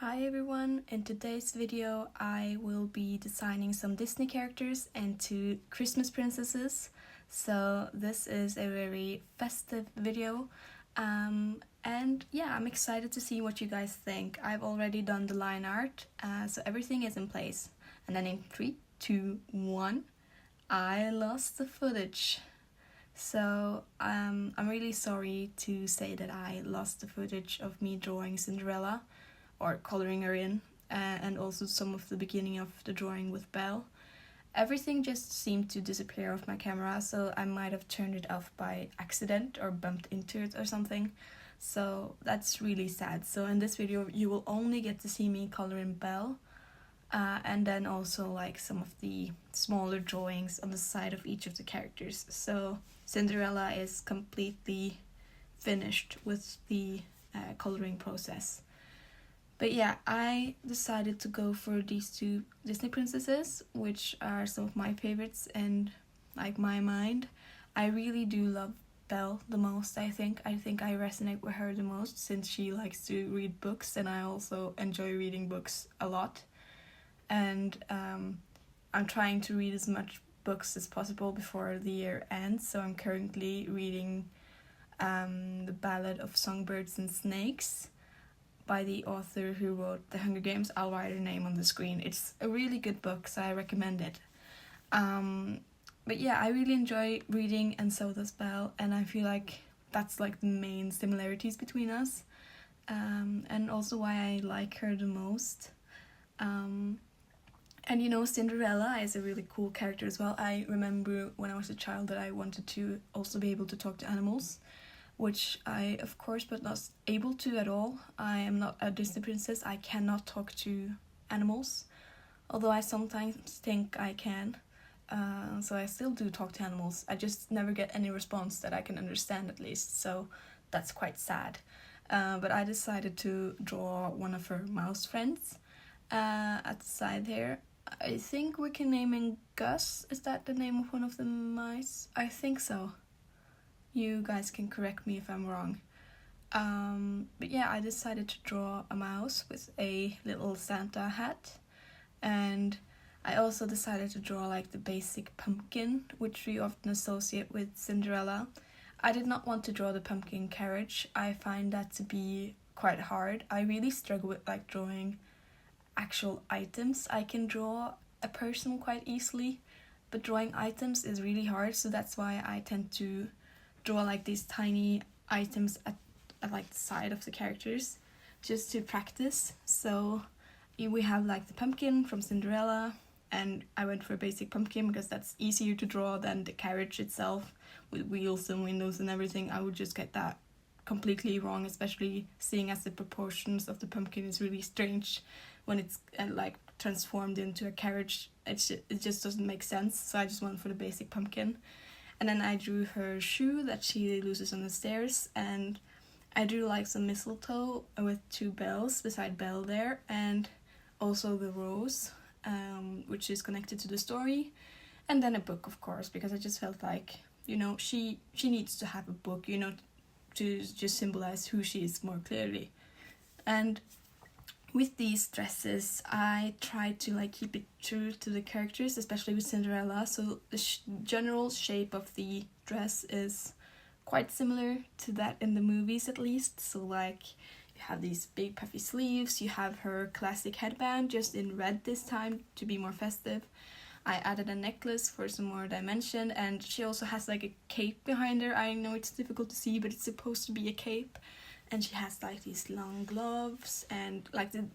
Hi everyone, in today's video I will be designing some Disney characters and two Christmas princesses. So this is a very festive video and yeah, I'm excited to see what you guys think. I've already done the line art, so everything is in place. And then in 3, 2, 1, I lost the footage. So I'm really sorry to say that I lost the footage of me drawing Cinderella or coloring her in, and also some of the beginning of the drawing with Belle. Everything just seemed to disappear off my camera, so I might have turned it off by accident or bumped into it or something. So that's really sad. So in this video you will only get to see me coloring Belle, and then also like some of the smaller drawings on the side of each of the characters. So Cinderella is completely finished with the coloring process. But yeah, I decided to go for these two Disney princesses, which are some of my favorites in like my mind. I really do love Belle the most, I think. I resonate with her the most since she likes to read books, and I also enjoy reading books a lot. And I'm trying to read as much books as possible before the year ends, so I'm currently reading The Ballad of Songbirds and Snakes by the author who wrote The Hunger Games. I'll write her name on the screen. It's a really good book, so I recommend it. But yeah, I really enjoy reading, and so does Belle, and I feel like that's like the main similarities between us, and also why I like her the most. And you know, Cinderella is a really cool character as well. I remember when I was a child that I wanted to also be able to talk to animals, which I of course but not able to at all. I am not a Disney princess. I cannot talk to animals, although I sometimes think I can. So I still do talk to animals. I just never get any response that I can understand, at least, so that's quite sad. But I decided to draw one of her mouse friends at the side here. I think we can name him Gus. Is that the name of one of the mice? I think so. You guys can correct me if I'm wrong. But yeah, I decided to draw a mouse with a little Santa hat, and I also decided to draw like the basic pumpkin, which we often associate with Cinderella. I did not want to draw the pumpkin carriage. I find that to be quite hard. I really struggle with like drawing actual items. I can draw a person quite easily, but drawing items is really hard, so that's why I tend to draw like these tiny items at like the side of the characters just to practice. So we have like the pumpkin from Cinderella, and I went for a basic pumpkin because that's easier to draw than the carriage itself with wheels and windows and everything. I would just get that completely wrong, especially seeing as the proportions of the pumpkin is really strange when it's like transformed into a carriage. It just doesn't make sense, so I just went for the basic pumpkin. And then I drew her shoe that she loses on the stairs, and I drew like some mistletoe with two bells beside Belle there, and also the rose, which is connected to the story, and then a book, of course, because I just felt like, you know, she needs to have a book, you know, to just symbolize who she is more clearly. And with these dresses, I tried to like keep it true to the characters, especially with Cinderella. So the general shape of the dress is quite similar to that in the movies, at least. So like you have these big puffy sleeves, you have her classic headband, just in red this time to be more festive. I added a necklace for some more dimension, and she also has like a cape behind her. I know it's difficult to see, but it's supposed to be a cape. And she has like these long gloves, and like the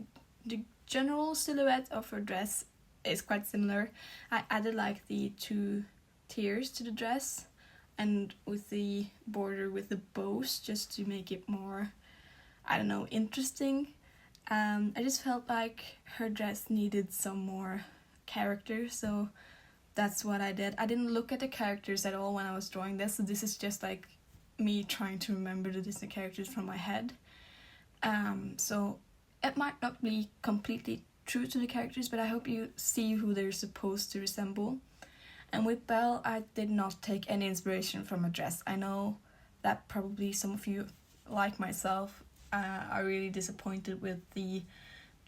general silhouette of her dress is quite similar. I added like the 2 tiers to the dress, and with the border with the bows, just to make it more, I don't know, interesting. I just felt like her dress needed some more character, so that's what I did. I didn't look at the characters at all when I was drawing this, so this is just like me trying to remember the Disney characters from my head. So it might not be completely true to the characters, but I hope you see who they're supposed to resemble. And with Belle, I did not take any inspiration from her dress. I know that probably some of you, like myself, are really disappointed with the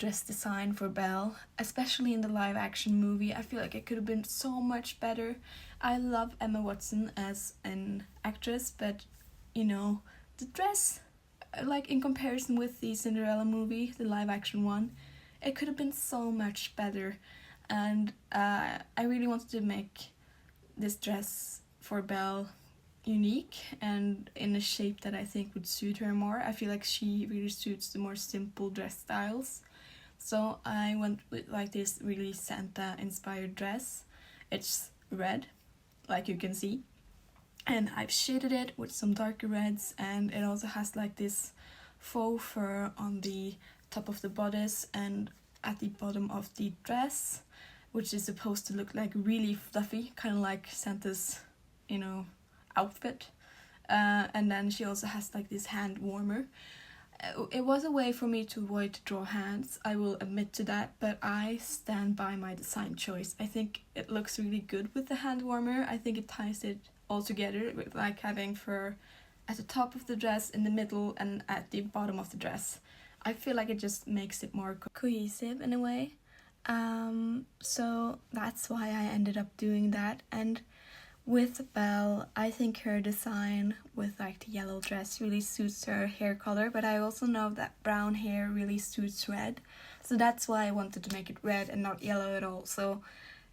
dress design for Belle, especially in the live action movie. I feel like it could have been so much better. I love Emma Watson as an actress, but you know, the dress, like in comparison with the Cinderella movie, the live action one, it could have been so much better. And I really wanted to make this dress for Belle unique and in a shape that I think would suit her more. I feel like she really suits the more simple dress styles. So I went with like this really Santa inspired dress. It's red, like you can see. And I've shaded it with some darker reds, and it also has like this faux fur on the top of the bodice and at the bottom of the dress, which is supposed to look like really fluffy, kind of like Santa's, you know, outfit. And then she also has like this hand warmer. It was a way for me to avoid to draw hands, I will admit to that, but I stand by my design choice. I think it looks really good with the hand warmer. I think it ties it all together with like having fur at the top of the dress, in the middle, and at the bottom of the dress. I feel like it just makes it more cohesive in a way. So that's why I ended up doing that. And with Belle, I think her design with like the yellow dress really suits her hair color, but I also know that brown hair really suits red. So that's why I wanted to make it red and not yellow at all. So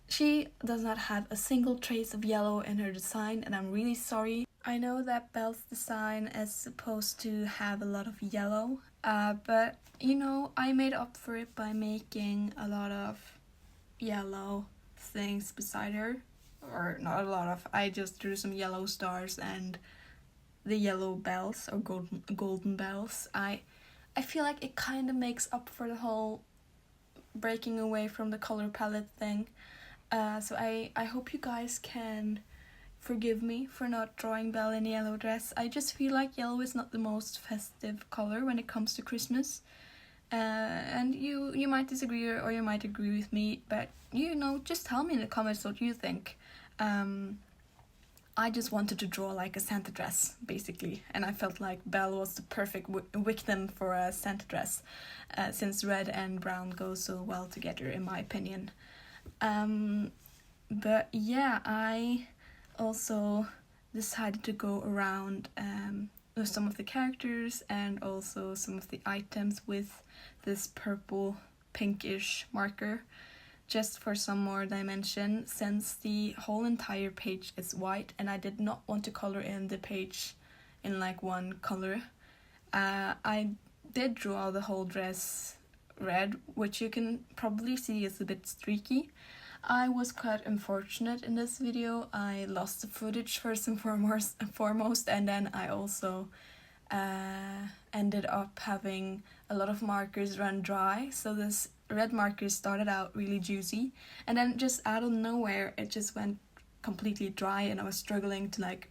she does not have a single trace of yellow in her design, and I'm really sorry. I know that Belle's design is supposed to have a lot of yellow, but you know, I made up for it by making a lot of yellow things beside her. Or not a lot of, I just drew some yellow stars and the yellow bells, or golden bells. I feel like it kind of makes up for the whole breaking away from the color palette thing. So I hope you guys can forgive me for not drawing Belle in a yellow dress. I just feel like yellow is not the most festive color when it comes to Christmas. And you might disagree or you might agree with me, but you know, just tell me in the comments what you think. I just wanted to draw like a Santa dress, basically, and I felt like Belle was the perfect victim for a Santa dress, since red and brown go so well together, in my opinion. But yeah, I also decided to go around with some of the characters and also some of the items with this purple pinkish marker, just for some more dimension, since the whole entire page is white and I did not want to color in the page in like one color. I did draw the whole dress red, which you can probably see is a bit streaky. I was quite unfortunate in this video. I lost the footage first and foremost, and then I also ended up having a lot of markers run dry, so this red marker started out really juicy, and then just out of nowhere it just went completely dry, and I was struggling to like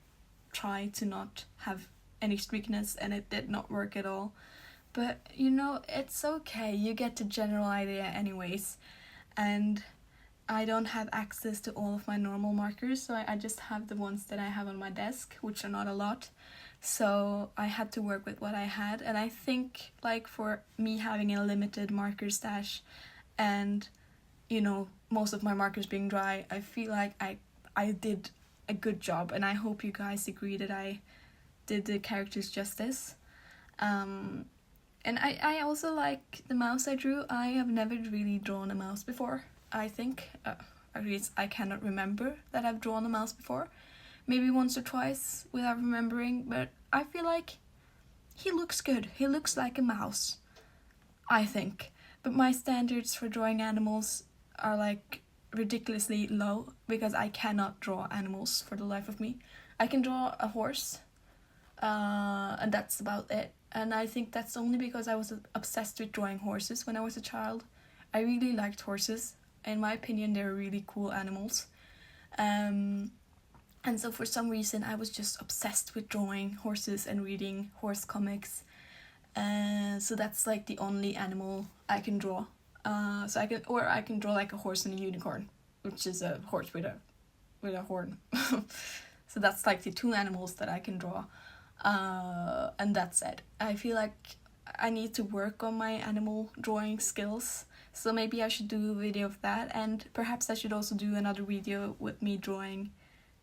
try to not have any streakiness, and it did not work at all. But you know, it's okay, you get the general idea anyways. And I don't have access to all of my normal markers, so I just have the ones that I have on my desk, which are not a lot. So I had to work with what I had, and I think like for me having a limited marker stash and you know, most of my markers being dry, I feel like I did a good job, and I hope you guys agree that I did the characters justice. And I also like the mouse I drew. I have never really drawn a mouse before, I think. At least I cannot remember that I've drawn a mouse before. Maybe once or twice without remembering, but I feel like he looks good. He looks like a mouse, I think. But my standards for drawing animals are like ridiculously low, because I cannot draw animals for the life of me. I can draw a horse, and that's about it. And I think that's only because I was obsessed with drawing horses when I was a child. I really liked horses. In my opinion, they're really cool animals. And so for some reason I was just obsessed with drawing horses and reading horse comics. So that's like the only animal I can draw. So I can draw like a horse and a unicorn, which is a horse with a horn. So that's like the two animals that I can draw. And that's it. I feel like I need to work on my animal drawing skills. So maybe I should do a video of that, and perhaps I should also do another video with me drawing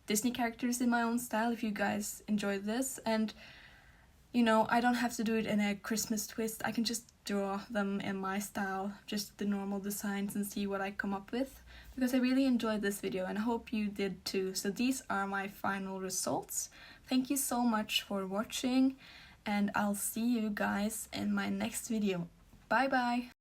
Disney characters in my own style if you guys enjoyed this. And you know, I don't have to do it in a Christmas twist. I can just draw them in my style, just the normal designs, and see what I come up with. Because I really enjoyed this video and I hope you did too. So these are my final results. Thank you so much for watching, and I'll see you guys in my next video. Bye bye!